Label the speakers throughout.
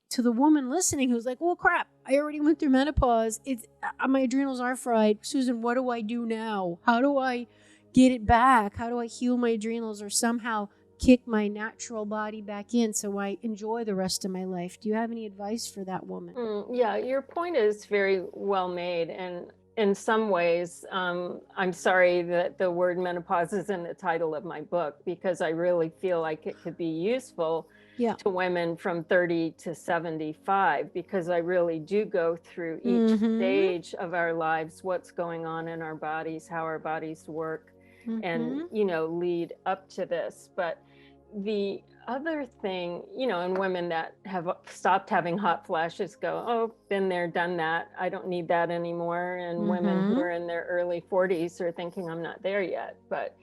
Speaker 1: to the woman listening who's like, well, crap, I already went through menopause. My adrenals are fried. Susan, what do I do now? How do I get it back? How do I heal my adrenals or somehow kick my natural body back in so I enjoy the rest of my life? Do you have any advice for that woman?
Speaker 2: Yeah, your point is very well made. And in some ways, I'm sorry that the word menopause is in the title of my book, because I really feel like it could be useful
Speaker 1: Yeah.
Speaker 2: to women from 30 to 75, because I really do go through each
Speaker 1: Mm-hmm.
Speaker 2: stage of our lives, what's going on in our bodies, how our bodies work, and,
Speaker 1: Mm-hmm.
Speaker 2: lead up to this. But the other thing, and women that have stopped having hot flashes go, oh, been there, done that. I don't need that anymore. And women who
Speaker 1: Mm-hmm.
Speaker 2: are in their early 40s are thinking, I'm not there yet. But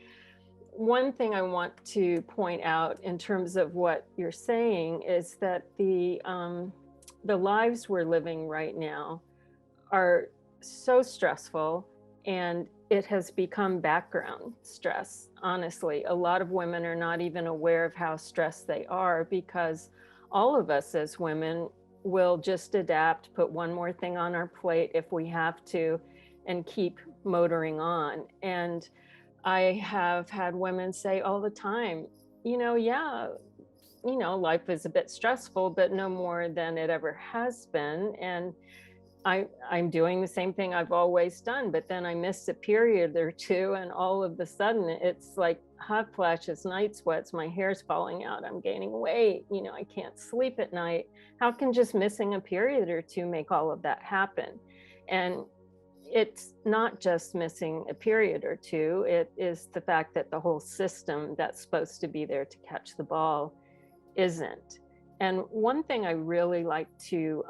Speaker 2: one thing I want to point out in terms of what you're saying is that the lives we're living right now are so stressful, and it has become background stress. Honestly, a lot of women are not even aware of how stressed they are, because all of us as women will just adapt, put one more thing on our plate if we have to, and keep motoring on. And I have had women say all the time, yeah, life is a bit stressful, but no more than it ever has been. And I'm doing the same thing I've always done, but then I miss a period or two, and all of a sudden it's like hot flashes, night sweats, my hair's falling out, I'm gaining weight, I can't sleep at night. How can just missing a period or two make all of that happen? And it's not just missing a period or two, it is the fact that the whole system that's supposed to be there to catch the ball isn't. And one thing I really like to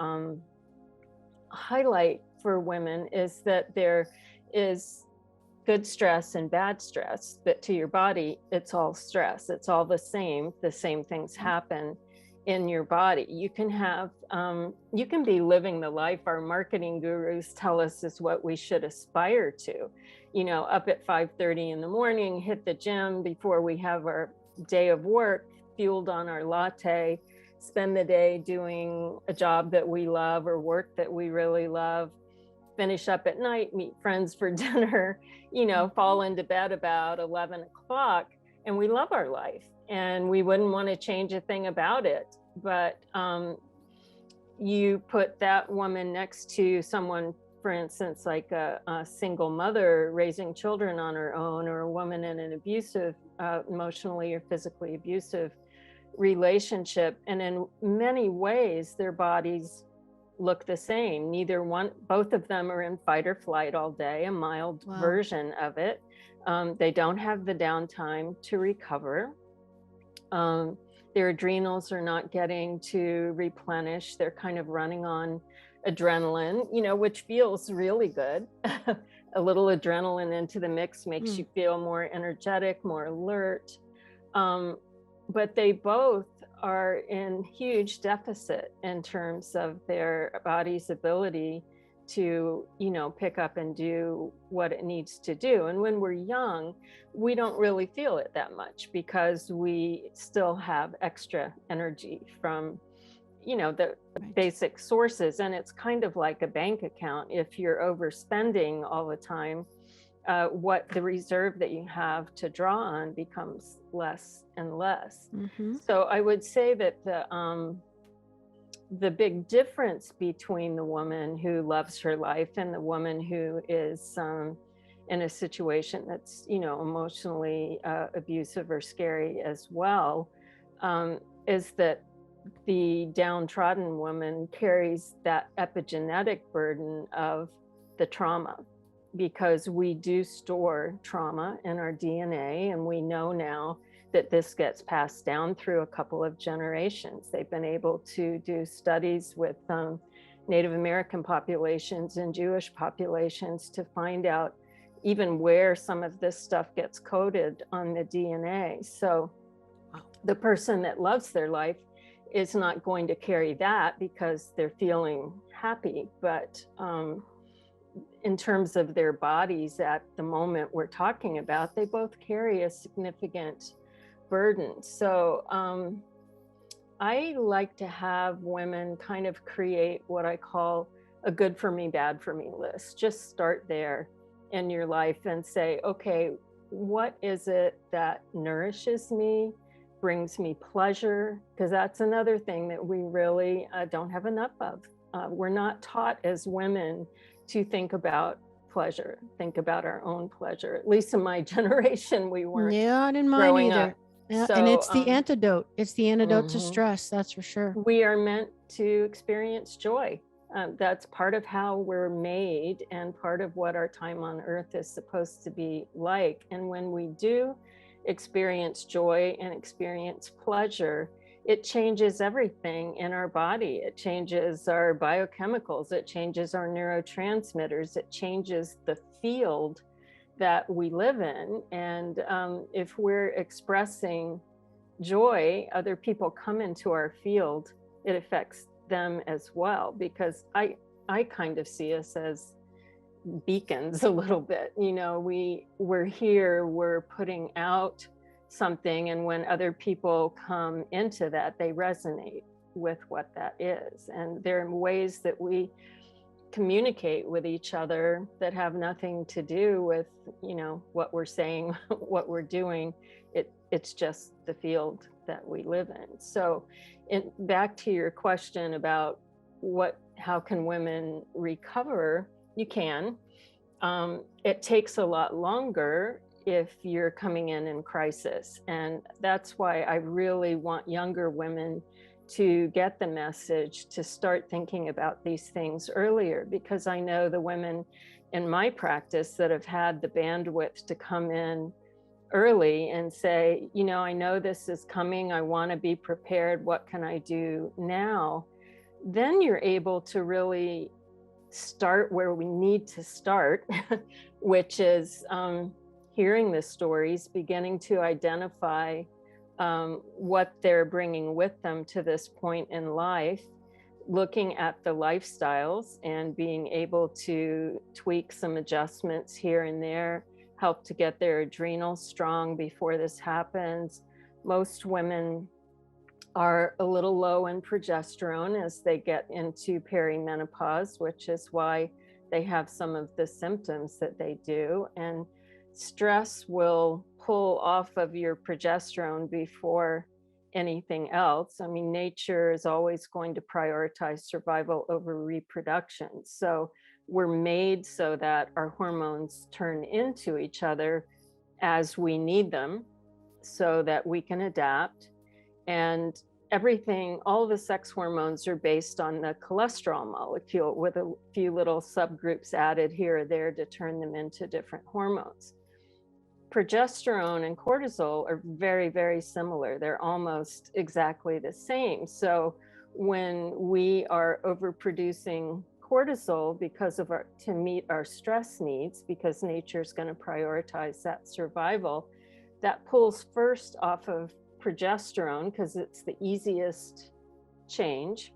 Speaker 2: highlight for women is that there is good stress and bad stress, but to your body, it's all stress. It's all the same. The same things happen in your body. You can be living the life our marketing gurus tell us is what we should aspire to. Up at 5:30 in the morning, hit the gym before we have our day of work, fueled on our latte, spend the day doing a job that we love or work that we really love, finish up at night, meet friends for dinner, fall into bed about 11 o'clock, and we love our life and we wouldn't want to change a thing about it. But you put that woman next to someone, for instance, like a single mother raising children on her own, or a woman in an abusive, emotionally or physically abusive relationship, and in many ways their bodies look the same. Both of them are in fight or flight all day, a mild
Speaker 1: Wow.
Speaker 2: version of it. They don't have the downtime to recover. Their adrenals are not getting to replenish. They're kind of running on adrenaline, which feels really good. A little adrenaline into the mix makes you feel more energetic, more alert. But they both are in huge deficit in terms of their body's ability to, pick up and do what it needs to do. And when we're young, we don't really feel it that much, because we still have extra energy from, the
Speaker 1: Right.
Speaker 2: basic sources. And it's kind of like a bank account. If you're overspending all the time, what the reserve that you have to draw on becomes less and less.
Speaker 1: Mm-hmm.
Speaker 2: So I would say that the big difference between the woman who loves her life and the woman who is in a situation that's, emotionally abusive or scary as well, is that the downtrodden woman carries that epigenetic burden of the trauma, because we do store trauma in our DNA, and we know now that this gets passed down through a couple of generations. They've been able to do studies with Native American populations and Jewish populations to find out even where some of this stuff gets coded on the DNA. So the person that loves their life is not going to carry that because they're feeling happy, but in terms of their bodies at the moment we're talking about, they both carry a significant burden. So I like to have women kind of create what I call a good for me, bad for me list. Just start there in your life and say, okay, what is it that nourishes me, brings me pleasure? Because that's another thing that we really don't have enough of. We're not taught as women to think about pleasure, think about our own pleasure. At least in my generation, we weren't
Speaker 1: Yeah, I didn't mind
Speaker 2: growing up.
Speaker 1: either. Yeah, and
Speaker 2: So,
Speaker 1: it's the antidote. It's the antidote to
Speaker 2: mhm.
Speaker 1: stress, that's for sure.
Speaker 2: We are meant to experience joy. That's part of how we're made and part of what our time on earth is supposed to be like. And when we do experience joy and experience pleasure, it changes everything in our body. It changes our biochemicals, it changes our neurotransmitters, it changes the field that we live in. And if we're expressing joy, other people come into our field, it affects them as well, because I kind of see us as beacons a little bit. You know, we're here, we're putting out something, and when other people come into that, they resonate with what that is. And there are ways that we communicate with each other that have nothing to do with, you know, what we're saying, what we're doing. It's just the field that we live in. So back to your question about how can women recover? You can. It takes a lot longer if you're coming in crisis, and that's why I really want younger women to get the message to start thinking about these things earlier, because I know the women in my practice that have had the bandwidth to come in early and say, you know, I know this is coming, I want to be prepared, what can I do now? Then you're able to really start where we need to start, which is hearing the stories, beginning to identify what they're bringing with them to this point in life, looking at the lifestyles and being able to tweak some adjustments here and there, help to get their adrenals strong before this happens. Most women are a little low in progesterone as they get into perimenopause, which is why they have some of the symptoms that they do. And stress will pull off of your progesterone before anything else. I mean, nature is always going to prioritize survival over reproduction. So we're made so that our hormones turn into each other as we need them so that we can adapt. And everything, all the sex hormones are based on the cholesterol molecule, with a few little subgroups added here or there to turn them into different hormones. Progesterone and cortisol are very, very similar. They're almost exactly the same. So when we are overproducing cortisol to meet our stress needs, because nature is going to prioritize that survival, that pulls first off of progesterone because it's the easiest change.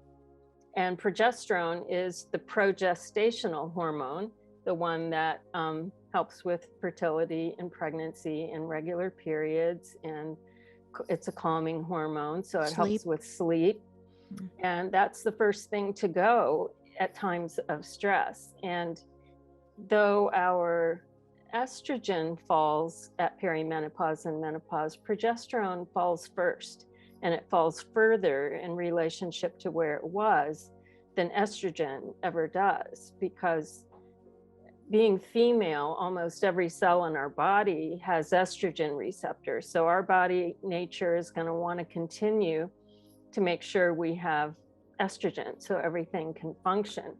Speaker 2: And progesterone is the progestational hormone, the one that helps with fertility and pregnancy and regular periods. And it's a calming hormone, so it helps with sleep. And that's the first thing to go at times of stress. And though our estrogen falls at perimenopause and menopause, progesterone falls first, and it falls further in relationship to where it was than estrogen ever does, because being female, almost every cell in our body has estrogen receptors. So our body nature is going to want to continue to make sure we have estrogen so everything can function.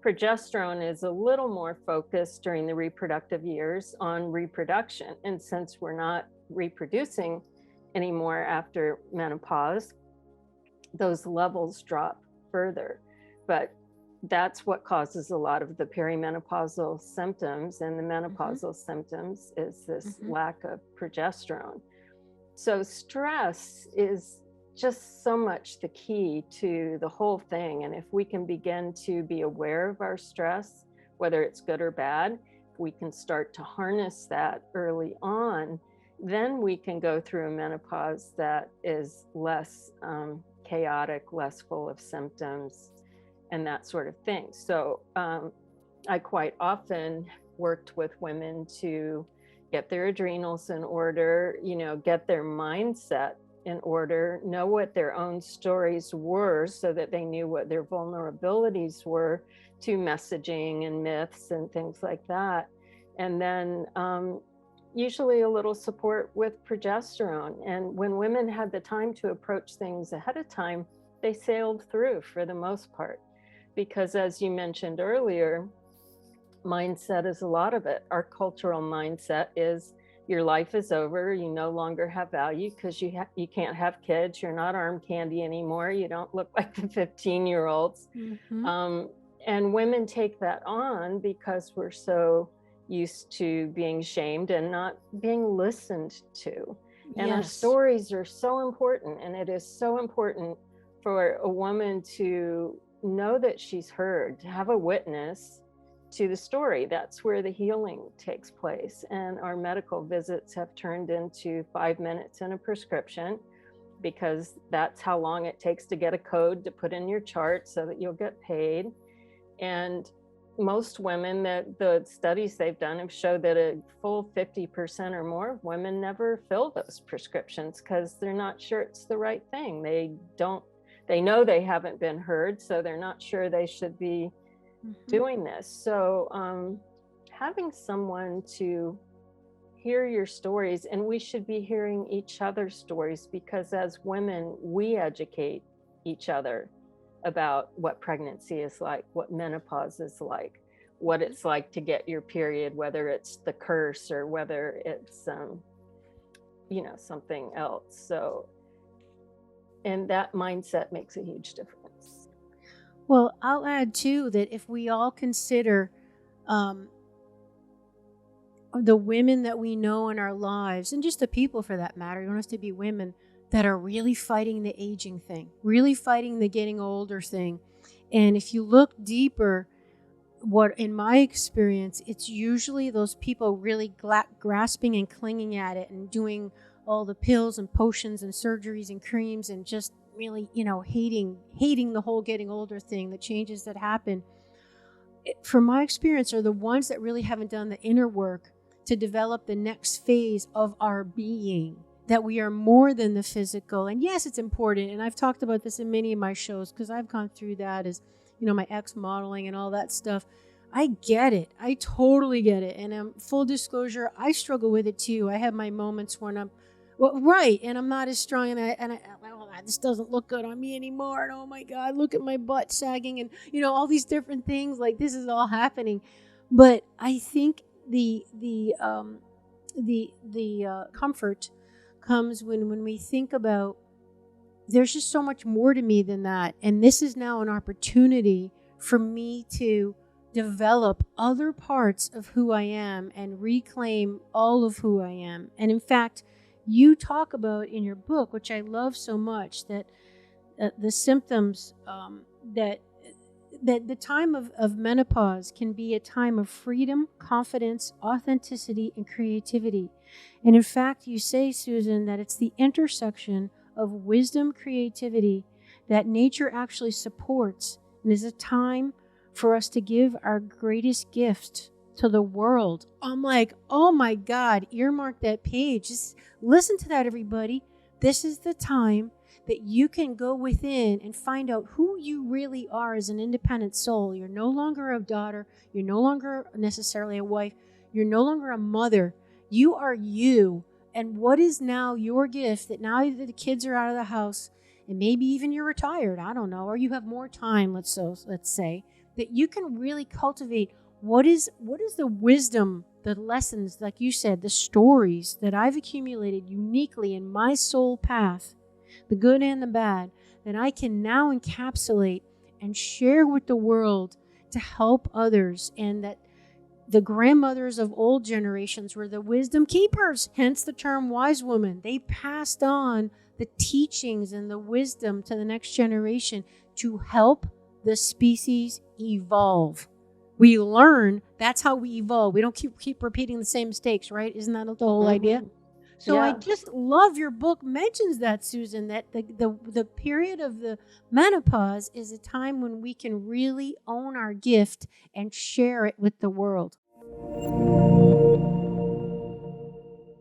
Speaker 2: Progesterone is a little more focused during the reproductive years on reproduction. And since we're not reproducing anymore after menopause, those levels drop further. But that's what causes a lot of the perimenopausal symptoms, and the menopausal symptoms is this lack of progesterone. So stress is just so much the key to the whole thing. And if we can begin to be aware of our stress, whether it's good or bad, we can start to harness that early on, then we can go through a menopause that is less chaotic, less full of symptoms and that sort of thing. So I quite often worked with women to get their adrenals in order, get their mindset in order, know what their own stories were so that they knew what their vulnerabilities were to messaging and myths and things like that. And then usually a little support with progesterone. And when women had the time to approach things ahead of time, they sailed through for the most part. Because as you mentioned earlier, mindset is a lot of it. Our cultural mindset is your life is over. You no longer have value because you can't have kids. You're not arm candy anymore. You don't look like the 15-year-olds. And women take that on because we're so used to being shamed and not being listened to. And our stories are so important. And it is so important for a woman to know that she's heard, to have a witness to the story. That's where the healing takes place. And our medical visits have turned into 5 minutes in a prescription, because that's how long it takes to get a code to put in your chart so that you'll get paid. And most women, that the studies they've done have showed that a full 50% or more of women never fill those prescriptions because they're not sure it's the right thing. They know they haven't been heard, so they're not sure they should be doing this. So having someone to hear your stories, and we should be hearing each other's stories, because as women, we educate each other about what pregnancy is like, what menopause is like, what it's like to get your period, whether it's the curse or whether it's something else. So, and that mindset makes a huge difference.
Speaker 1: Well, I'll add too that if we all consider the women that we know in our lives, and just the people for that matter, you don't have to be women, that are really fighting the aging thing, really fighting the getting older thing. And if you look deeper, what in my experience, it's usually those people really grasping and clinging at it and doing all the pills and potions and surgeries and creams and just really, hating the whole getting older thing, the changes that happen. From my experience, are the ones that really haven't done the inner work to develop the next phase of our being, that we are more than the physical. And yes, it's important. And I've talked about this in many of my shows because I've gone through that as, my ex modeling and all that stuff. I get it. I totally get it. And full disclosure, I struggle with it too. I have my moments when I'm right, and I'm not as strong, and this doesn't look good on me anymore. And oh my God, look at my butt sagging, and all these different things. Like, this is all happening. But I think the comfort comes when we think about there's just so much more to me than that, and this is now an opportunity for me to develop other parts of who I am and reclaim all of who I am. And in fact, you talk about in your book, which I love so much, that the symptoms that the time of menopause can be a time of freedom, confidence, authenticity, and creativity. And in fact, you say, Susan, that it's the intersection of wisdom, creativity that nature actually supports, and is a time for us to give our greatest gift to the world. I'm like, oh my God, earmark that page. Just listen to that, everybody. This is the time that you can go within and find out who you really are as an independent soul. You're no longer a daughter. You're no longer necessarily a wife. You're no longer a mother. You are you. And what is now your gift that now that the kids are out of the house, and maybe even you're retired, I don't know, or you have more time, let's say, that you can really cultivate what is the wisdom, the lessons, like you said, the stories that I've accumulated uniquely in my soul path, the good and the bad, that I can now encapsulate and share with the world to help others. And that the grandmothers of old generations were the wisdom keepers, hence the term wise woman. They passed on the teachings and the wisdom to the next generation to help the species evolve. We learn, that's how we evolve. We don't keep repeating the same mistakes, right? Isn't that the whole idea? So I
Speaker 2: Yeah.
Speaker 1: just love your book mentions that, Susan, that the period of the menopause is a time when we can really own our gift and share it with the world.